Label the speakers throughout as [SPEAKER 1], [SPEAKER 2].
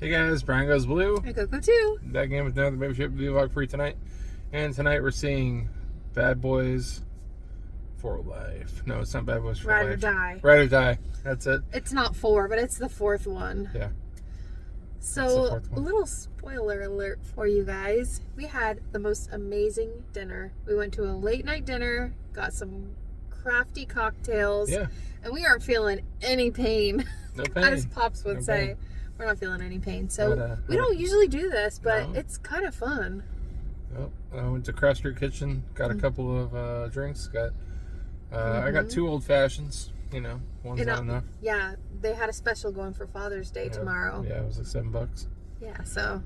[SPEAKER 1] Hey guys, Brian Goes Blue.
[SPEAKER 2] I Coco too.
[SPEAKER 1] Back again with another Baby Ship vlog for you tonight. And tonight we're seeing Bad Boys for Life. No, it's not Bad Boys for
[SPEAKER 2] Ride
[SPEAKER 1] Life.
[SPEAKER 2] or Die.
[SPEAKER 1] Ride or Die. That's it.
[SPEAKER 2] It's not 4, but it's the 4th one.
[SPEAKER 1] Yeah.
[SPEAKER 2] So, a little spoiler alert for you guys. We had the most amazing dinner. We went to a late night dinner, got some crafty cocktails, and we aren't feeling any pain.
[SPEAKER 1] No pain.
[SPEAKER 2] As Pops would say. Pain. We're not feeling any pain. So, we don't usually do this, but it's kind of fun.
[SPEAKER 1] Well, I went to Craft Street Kitchen, got a couple of drinks. I got 2 old fashions. You know, one's not enough.
[SPEAKER 2] Yeah, they had a special going for Father's Day tomorrow.
[SPEAKER 1] Yeah, it was like $7.
[SPEAKER 2] Yeah, so.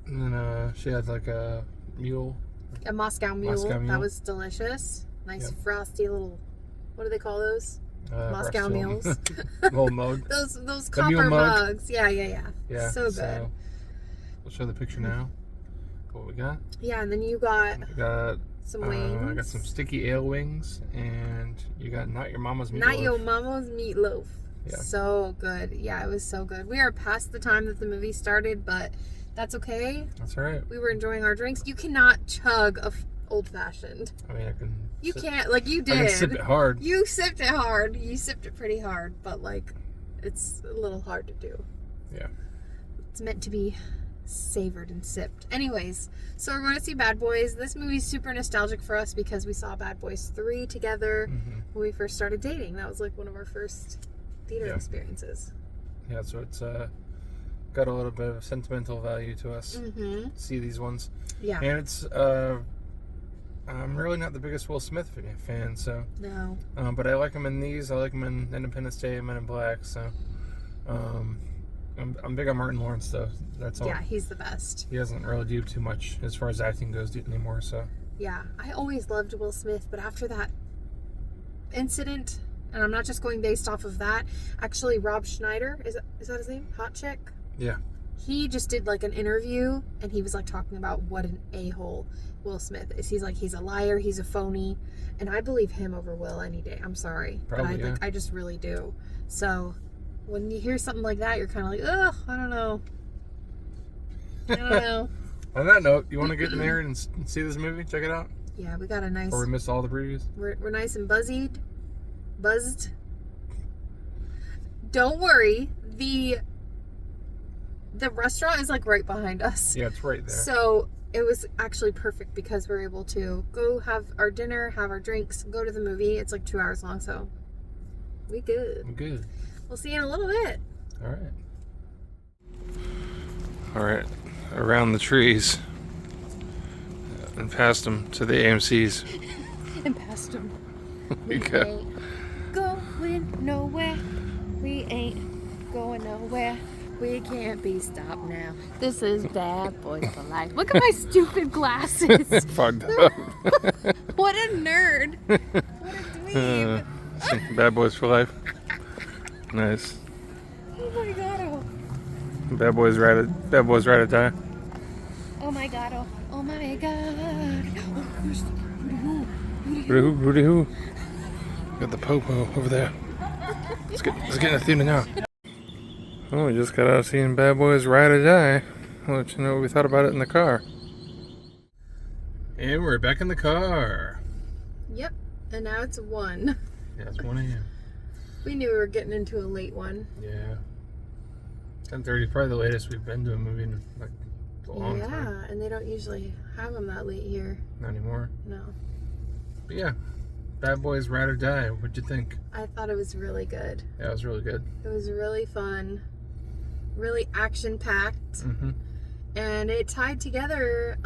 [SPEAKER 1] And then she had like a mule.
[SPEAKER 2] A Moscow mule. That was delicious. Nice frosty little, what do they call those? Moscow mules.
[SPEAKER 1] Little mug.
[SPEAKER 2] those copper mugs. Yeah. So good. So,
[SPEAKER 1] we'll show the picture now. What we got?
[SPEAKER 2] Yeah, and then you got some wings.
[SPEAKER 1] I got some sticky ale wings, and you got Not Your Mama's Meatloaf.
[SPEAKER 2] Not Your Mama's Meatloaf.
[SPEAKER 1] Yeah. So
[SPEAKER 2] good. Yeah, it was so good. We are past the time that the movie started, but that's okay.
[SPEAKER 1] That's all right.
[SPEAKER 2] We were enjoying our drinks. You cannot chug a old fashioned.
[SPEAKER 1] I mean, I can.
[SPEAKER 2] You can't, like you did.
[SPEAKER 1] I can sip it hard.
[SPEAKER 2] You sipped it hard. You sipped it pretty hard, but like, it's a little hard to do.
[SPEAKER 1] Yeah.
[SPEAKER 2] It's meant to be savored and sipped. Anyways, so we're going to see Bad Boys. This movie's super nostalgic for us because we saw Bad Boys 3 together when we first started dating. That was like one of our first theater experiences. Yeah,
[SPEAKER 1] so it's got a little bit of sentimental value to us. See these ones.
[SPEAKER 2] Yeah.
[SPEAKER 1] And it's I'm really not the biggest Will Smith fan, so
[SPEAKER 2] no.
[SPEAKER 1] But I like him in these. I like him in Independence Day and Men in Black. So I'm big on Martin Lawrence though. That's all.
[SPEAKER 2] Yeah, he's the best.
[SPEAKER 1] He doesn't really do too much as far as acting goes anymore. So
[SPEAKER 2] yeah, I always loved Will Smith, but after that incident, and I'm not just going based off of that. Actually, Rob Schneider is that his name? Hot Chick.
[SPEAKER 1] Yeah.
[SPEAKER 2] He just did like an interview, and he was like talking about what an a-hole Will Smith is. He's like, he's a liar, he's a phony, and I believe him over Will any day. I'm sorry,
[SPEAKER 1] probably,
[SPEAKER 2] but I just really do. So when you hear something like that, you're kind of like, ugh, I don't know.
[SPEAKER 1] On that note, you want to get in there and see this movie? Check it out.
[SPEAKER 2] Yeah, we got a nice.
[SPEAKER 1] Or we missed all the previews.
[SPEAKER 2] We're nice and buzzed. Don't worry, the restaurant is like right behind us.
[SPEAKER 1] Yeah, it's right there.
[SPEAKER 2] So it was actually perfect because we're able to go have our dinner, have our drinks, go to the movie. It's like 2 hours long, so we good.
[SPEAKER 1] I'm good.
[SPEAKER 2] We'll see you in a little bit.
[SPEAKER 1] All right. Around the trees and past them to the AMC's.
[SPEAKER 2] And past them.
[SPEAKER 1] We
[SPEAKER 2] ain't going nowhere. We ain't going nowhere. We can't be stopped now. This is Bad Boys for Life. Look at my stupid glasses.
[SPEAKER 1] Fogged up.
[SPEAKER 2] What a nerd. What a dweeb.
[SPEAKER 1] Bad Boys for Life. Nice.
[SPEAKER 2] Oh my god.
[SPEAKER 1] Bad Boys Ride or Die.
[SPEAKER 2] Oh my god. Oh my god.
[SPEAKER 1] Rudy Hoo. Got the popo over there. Let's get in the theater now. Oh, we just got out of seeing Bad Boys Ride or Die. I'll let you know what we thought about it in the car. And we're back in the car.
[SPEAKER 2] Yep. And now it's 1.
[SPEAKER 1] Yeah, it's 1 a.m.
[SPEAKER 2] We knew we were getting into a late one.
[SPEAKER 1] Yeah. 10:30 is probably the latest we've been to a movie in like a long time.
[SPEAKER 2] Yeah, and they don't usually have them that late here.
[SPEAKER 1] Not anymore.
[SPEAKER 2] No.
[SPEAKER 1] But yeah, Bad Boys Ride or Die. What'd you think?
[SPEAKER 2] I thought it was really good.
[SPEAKER 1] Yeah, it was really good.
[SPEAKER 2] It was really fun. Really action-packed. And it tied together,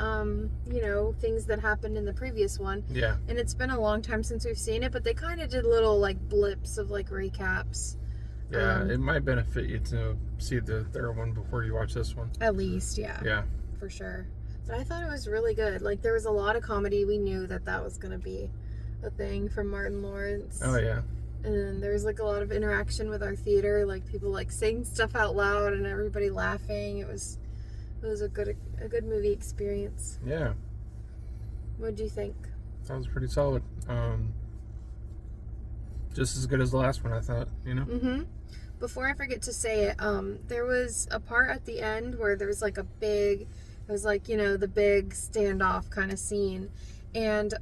[SPEAKER 2] things that happened in the previous one.
[SPEAKER 1] Yeah.
[SPEAKER 2] And it's been a long time since we've seen it, but they kind of did little, like, blips of, like, recaps.
[SPEAKER 1] Yeah, it might benefit you to see the third one before you watch this one.
[SPEAKER 2] At least, yeah.
[SPEAKER 1] Yeah.
[SPEAKER 2] For sure. But I thought it was really good. Like, there was a lot of comedy. We knew that was going to be a thing from Martin Lawrence.
[SPEAKER 1] Oh, yeah.
[SPEAKER 2] And there was, like, a lot of interaction with our theater. Like, people, like, saying stuff out loud and everybody laughing. It was a good movie experience.
[SPEAKER 1] Yeah.
[SPEAKER 2] What did you think?
[SPEAKER 1] That was pretty solid. Just as good as the last one, I thought,
[SPEAKER 2] before I forget to say it, there was a part at the end where there was like it was like, the big standoff kind of scene. And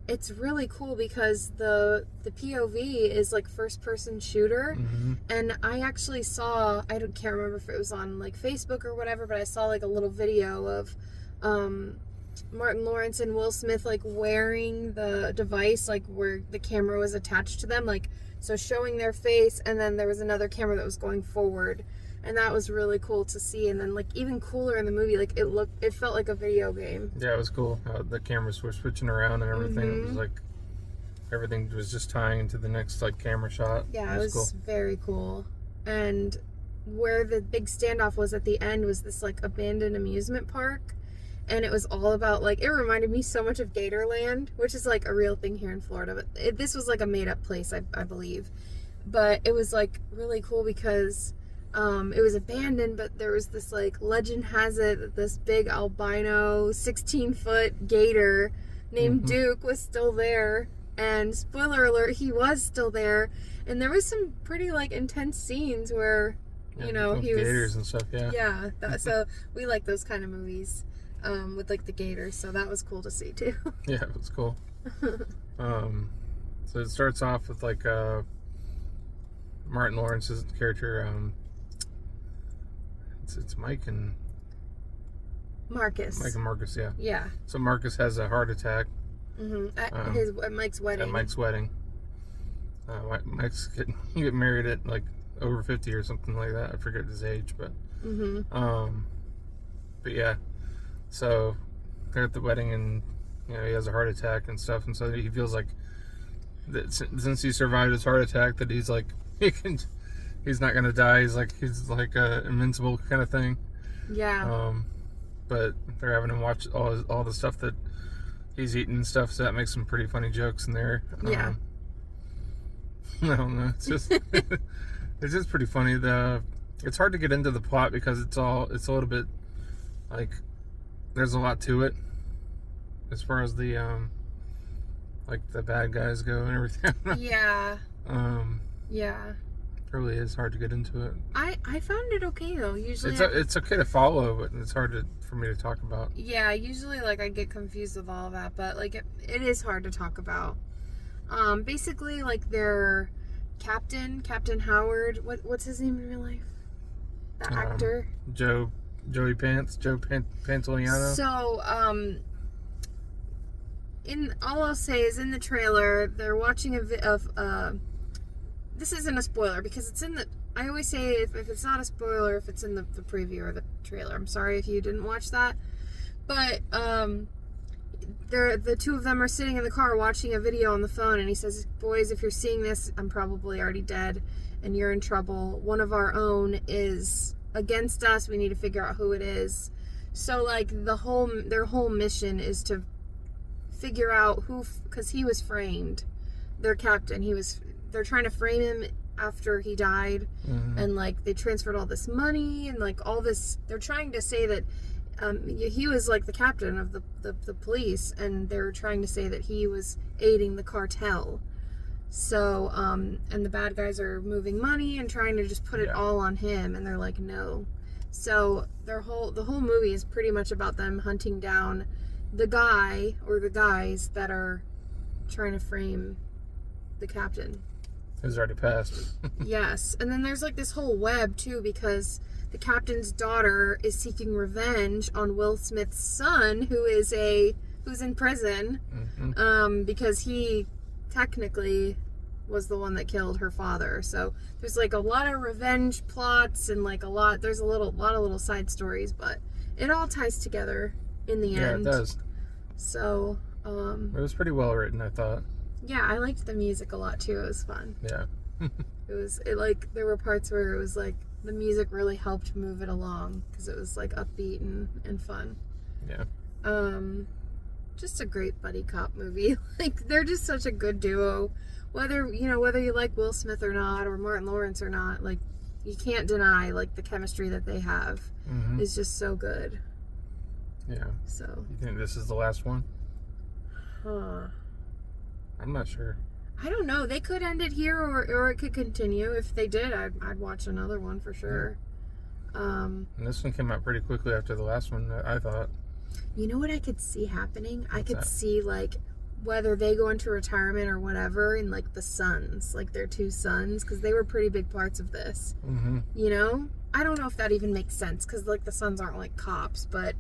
[SPEAKER 2] it's really cool because the POV is like first person shooter.
[SPEAKER 1] Mm-hmm.
[SPEAKER 2] And I actually saw, can't remember if it was on like Facebook or whatever, but I saw like a little video of Martin Lawrence and Will Smith like wearing the device, like where the camera was attached to them, like so showing their face, and then there was another camera that was going forward, and that was really cool to see. And then like even cooler in the movie, like it felt like a video game.
[SPEAKER 1] Yeah, it was cool how the cameras were switching around and everything.
[SPEAKER 2] Mm-hmm.
[SPEAKER 1] It was like everything was just tying into the next like camera shot.
[SPEAKER 2] Yeah, it was cool. Very cool. And where the big standoff was at the end was this like abandoned amusement park. And it was all about, like, it reminded me so much of Gatorland, which is, like, a real thing here in Florida. But this was, like, a made-up place, I believe. But it was, like, really cool because it was abandoned, but there was this, like, legend has it that this big albino 16-foot gator named Duke was still there. And spoiler alert, he was still there. And there was some pretty, like, intense scenes where, he was...
[SPEAKER 1] Gators and stuff, yeah.
[SPEAKER 2] Yeah, so we like those kind of movies. With like the gators, so that was cool to see too.
[SPEAKER 1] Yeah, it was cool. So it starts off with like Martin Lawrence's character. It's Mike and
[SPEAKER 2] Marcus.
[SPEAKER 1] Mike and Marcus, yeah.
[SPEAKER 2] Yeah.
[SPEAKER 1] So Marcus has a heart attack.
[SPEAKER 2] At Mike's wedding.
[SPEAKER 1] At Mike's wedding. Mike's getting married at like over 50 or something like that. I forget his age, but but yeah. So they're at the wedding, and he has a heart attack and stuff, and so he feels like that since he survived his heart attack, that he's like he's not gonna die. He's like invincible kind of thing.
[SPEAKER 2] Yeah.
[SPEAKER 1] But they're having him watch all the stuff that he's eating and stuff, so that makes some pretty funny jokes in there.
[SPEAKER 2] Yeah.
[SPEAKER 1] I don't know. It's just it's just pretty funny. It's hard to get into the plot because it's a little bit like. There's a lot to it as far as the like the bad guys go and everything.
[SPEAKER 2] Yeah. Yeah.
[SPEAKER 1] It really is hard to get into it.
[SPEAKER 2] I found it okay though. Usually
[SPEAKER 1] it's okay to follow, but it's hard for me to talk about.
[SPEAKER 2] Yeah, usually like I get confused with all of that, but like it is hard to talk about. Basically like their Captain Howard, what's his name in real life? The actor? Joey Pantoliano. So, all I'll say is in the trailer, they're watching this isn't a spoiler because it's in the, I always say if it's not a spoiler, if it's in the preview or the trailer. I'm sorry if you didn't watch that. But, the two of them are sitting in the car watching a video on the phone, and he says, boys, if you're seeing this, I'm probably already dead, and you're in trouble. One of our own is against us. We need to figure out who it is. So like their whole mission is to figure out who, because he was framed, their captain, they're trying to frame him after he died. And like they transferred all this money and like all this, they're trying to say that he was like the captain of the police, and they're trying to say that he was aiding the cartel. So, and the bad guys are moving money and trying to just put it all on him, and they're like, no. So the whole movie is pretty much about them hunting down the guy or the guys that are trying to frame the captain.
[SPEAKER 1] Who's already passed.
[SPEAKER 2] Yes, and then there's like this whole web too, because the captain's daughter is seeking revenge on Will Smith's son, who's in prison, because he technically was the one that killed her father. So there's like a lot of revenge plots and like there's a lot of little side stories, but it all ties together in the end.
[SPEAKER 1] Yeah, it does.
[SPEAKER 2] So
[SPEAKER 1] it was pretty well written, I thought.
[SPEAKER 2] Yeah, I liked the music a lot too. It was fun.
[SPEAKER 1] Yeah.
[SPEAKER 2] There were parts where it was like the music really helped move it along because it was like upbeat and fun.
[SPEAKER 1] Yeah.
[SPEAKER 2] Just a great buddy cop movie. Like they're just such a good duo. Whether you like Will Smith or not, or Martin Lawrence or not, like you can't deny like the chemistry that they have is just so good.
[SPEAKER 1] Yeah.
[SPEAKER 2] So.
[SPEAKER 1] You think this is the last one?
[SPEAKER 2] Huh.
[SPEAKER 1] I'm not sure.
[SPEAKER 2] I don't know. They could end it here, or it could continue. If they did, I'd watch another one for sure.
[SPEAKER 1] And this one came out pretty quickly after the last one, I thought.
[SPEAKER 2] You know what I could see happening? I
[SPEAKER 1] What's
[SPEAKER 2] could
[SPEAKER 1] that?
[SPEAKER 2] see, like, whether they go into retirement or whatever, and, like, the sons, like, their two sons, because they were pretty big parts of this.
[SPEAKER 1] Mm-hmm.
[SPEAKER 2] You know? I don't know if that even makes sense, because, like, the sons aren't, like, cops, but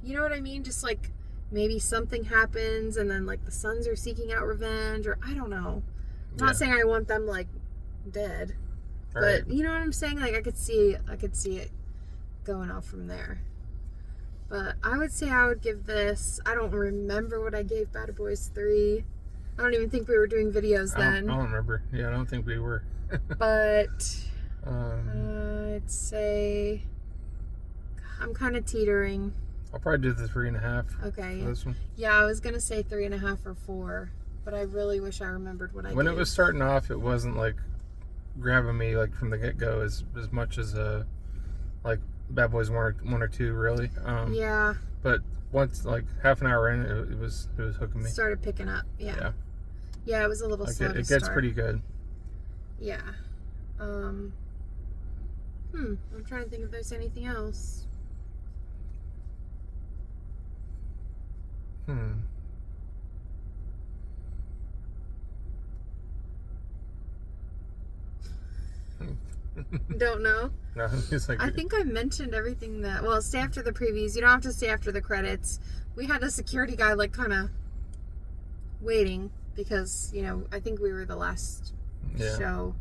[SPEAKER 2] you know what I mean? Just, like, maybe something happens, and then, like, the sons are seeking out revenge, or I don't know. I'm not saying I want them, like, dead.
[SPEAKER 1] Right.
[SPEAKER 2] But you know what I'm saying? Like, I could see it going off from there. But I would say I would give this, I don't remember what I gave Bad Boys 3. I don't even think we were doing videos then.
[SPEAKER 1] I don't remember. Yeah, I don't think we were.
[SPEAKER 2] But I'd say I'm kind of teetering.
[SPEAKER 1] I'll probably do the 3.5.
[SPEAKER 2] Okay.
[SPEAKER 1] For this one.
[SPEAKER 2] Yeah, I was going to say 3.5 or 4. But I really wish I remembered what I
[SPEAKER 1] When
[SPEAKER 2] gave.
[SPEAKER 1] it was starting off, it wasn't like grabbing me like from the get-go as much as like Bad Boys 1 or 2 really.
[SPEAKER 2] Yeah.
[SPEAKER 1] But once like half an hour in, it was hooking me.
[SPEAKER 2] Started picking up. Yeah. Yeah, it was a little
[SPEAKER 1] Like
[SPEAKER 2] slow to
[SPEAKER 1] it
[SPEAKER 2] start.
[SPEAKER 1] gets pretty good.
[SPEAKER 2] Yeah. I'm trying to think if there's anything else. Don't know.
[SPEAKER 1] No, it's like
[SPEAKER 2] I think I mentioned everything that. Well, stay after the previews. You don't have to stay after the credits. We had a security guy like kind of waiting because I think we were the last show,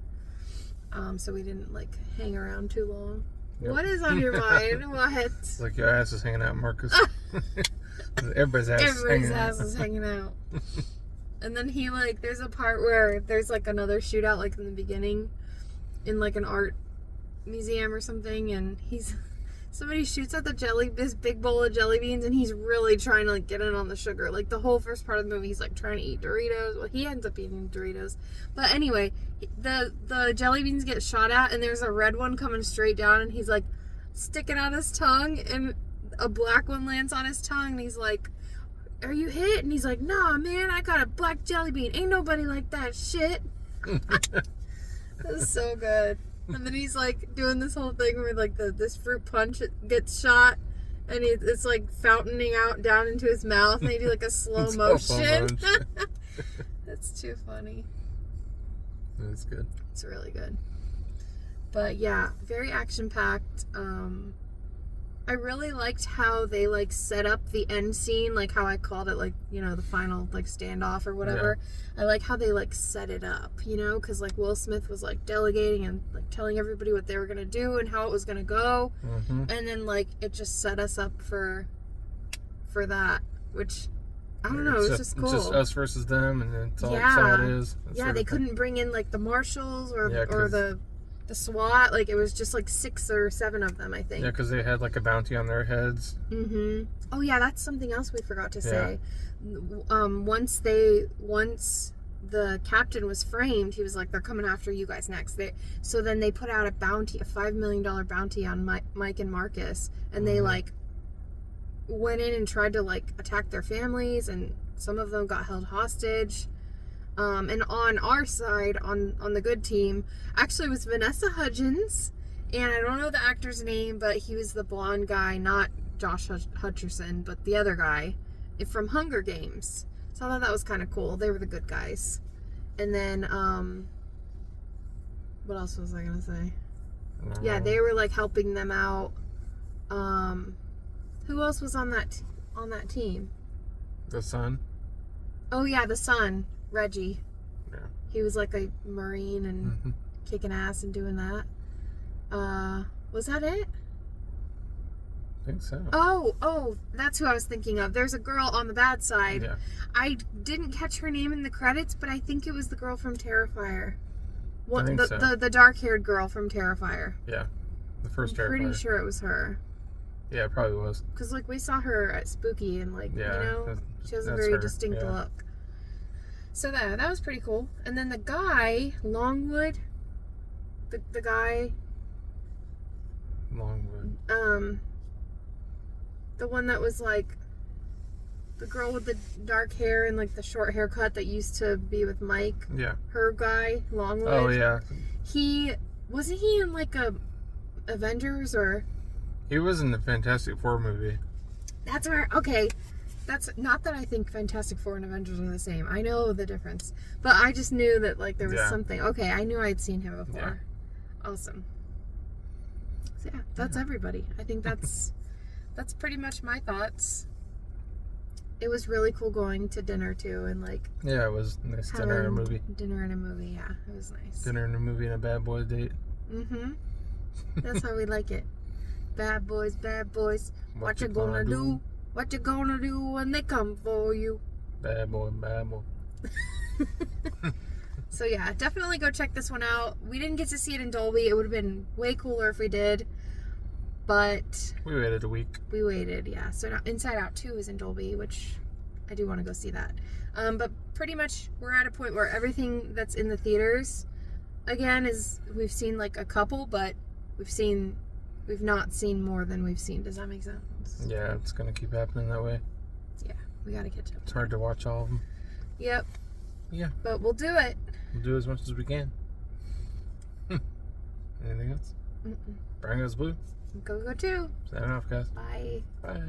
[SPEAKER 2] so we didn't like hang around too long. Yep. What is on your mind? What?
[SPEAKER 1] It's like your ass is hanging out, Marcus. Everybody's ass
[SPEAKER 2] is hanging out. And then he there's a part where there's like another shootout like in the beginning in like an art museum or something, and somebody shoots at this big bowl of jelly beans, and he's really trying to like get in on the sugar. Like the whole first part of the movie, he's like trying to eat Doritos. Well, he ends up eating Doritos, but anyway, the jelly beans get shot at, and there's a red one coming straight down, and he's like sticking out his tongue, and a black one lands on his tongue, and he's like, "Are you hit?" And he's like, "Nah, man, I got a black jelly bean. Ain't nobody like that shit." That's so good. And then he's like doing this whole thing where like this fruit punch gets shot, and it's like fountaining out down into his mouth, and they do like a slow motion. That's too funny.
[SPEAKER 1] That's good.
[SPEAKER 2] It's really good. But yeah, very action packed. I really liked how they like set up the end scene, like how I called it, like the final like standoff or whatever. Yeah. I like how they like set it up, because like Will Smith was like delegating and like telling everybody what they were gonna do and how it was gonna go, and then like it just set us up for that, which I don't know, it's just cool.
[SPEAKER 1] It's just us versus them, and it's all it is.
[SPEAKER 2] They couldn't bring in like the marshals or the SWAT, like it was just like 6 or 7 of them, I think.
[SPEAKER 1] Yeah, because they had like a bounty on their heads.
[SPEAKER 2] Oh yeah, that's something else we forgot to say. Once the captain was framed, he was like, "They're coming after you guys next." So then they put out a bounty, a $5 million bounty on Mike and Marcus, and they like went in and tried to like attack their families, and some of them got held hostage. And on our side, on the good team, actually was Vanessa Hudgens, and I don't know the actor's name, but he was the blonde guy, not Josh Hutcherson, but the other guy from Hunger Games. So I thought that was kind of cool. They were the good guys. And then, what else was I gonna say? Yeah, they were like helping them out. Who else was on that team?
[SPEAKER 1] The son.
[SPEAKER 2] Oh yeah, the son. Reggie.
[SPEAKER 1] Yeah.
[SPEAKER 2] He was like a Marine and kicking ass and doing that. Was that it?
[SPEAKER 1] I think so.
[SPEAKER 2] Oh, that's who I was thinking of. There's a girl on the bad side.
[SPEAKER 1] Yeah.
[SPEAKER 2] I didn't catch her name in the credits, but I think it was the girl from Terrifier.
[SPEAKER 1] I think so.
[SPEAKER 2] The dark-haired girl from Terrifier.
[SPEAKER 1] Yeah. The first Terrifier.
[SPEAKER 2] I'm pretty sure it was her.
[SPEAKER 1] Yeah, it probably was.
[SPEAKER 2] Because like we saw her at Spooky, and like she has a very distinct look. So that was pretty cool. And then the guy, Longwood, the guy...
[SPEAKER 1] Longwood.
[SPEAKER 2] The one that was like The girl with the dark hair and like the short haircut that used to be with Mike.
[SPEAKER 1] Yeah.
[SPEAKER 2] Her guy, Longwood.
[SPEAKER 1] Oh yeah.
[SPEAKER 2] Wasn't he in like a Avengers or?
[SPEAKER 1] He was in the Fantastic Four movie.
[SPEAKER 2] That's where. Okay, that's not that I think Fantastic Four and Avengers are the same. I know the difference, but I just knew that like there was something. Okay, I knew I'd seen him before. Yeah. Awesome. So yeah, that's everybody. I think that's pretty much my thoughts. It was really cool going to dinner too, and like.
[SPEAKER 1] Yeah, it was nice. Dinner and a movie.
[SPEAKER 2] Dinner and a movie, yeah, it was nice.
[SPEAKER 1] Dinner and a movie and a bad boy date.
[SPEAKER 2] Mm-hmm. That's how we like it. Bad boys, what you gonna do? What you gonna do when they come for you?
[SPEAKER 1] Bad boy, bad boy.
[SPEAKER 2] So yeah, definitely go check this one out. We didn't get to see it in Dolby. It would have been way cooler if we did. But
[SPEAKER 1] we waited a week.
[SPEAKER 2] We waited, yeah. So now Inside Out 2 is in Dolby, which I do want to go see that. But pretty much we're at a point where everything that's in the theaters, again, is we've seen like a couple, but we've not seen more than we've seen. Does that make sense?
[SPEAKER 1] Yeah, it's gonna keep happening that way.
[SPEAKER 2] Yeah, we gotta catch up.
[SPEAKER 1] It's hard to watch all of them.
[SPEAKER 2] Yep.
[SPEAKER 1] Yeah.
[SPEAKER 2] But we'll do it.
[SPEAKER 1] We'll do as much as we can. Anything else? Brian Goes Blue.
[SPEAKER 2] Go too.
[SPEAKER 1] Signing off, guys.
[SPEAKER 2] Bye.
[SPEAKER 1] Bye.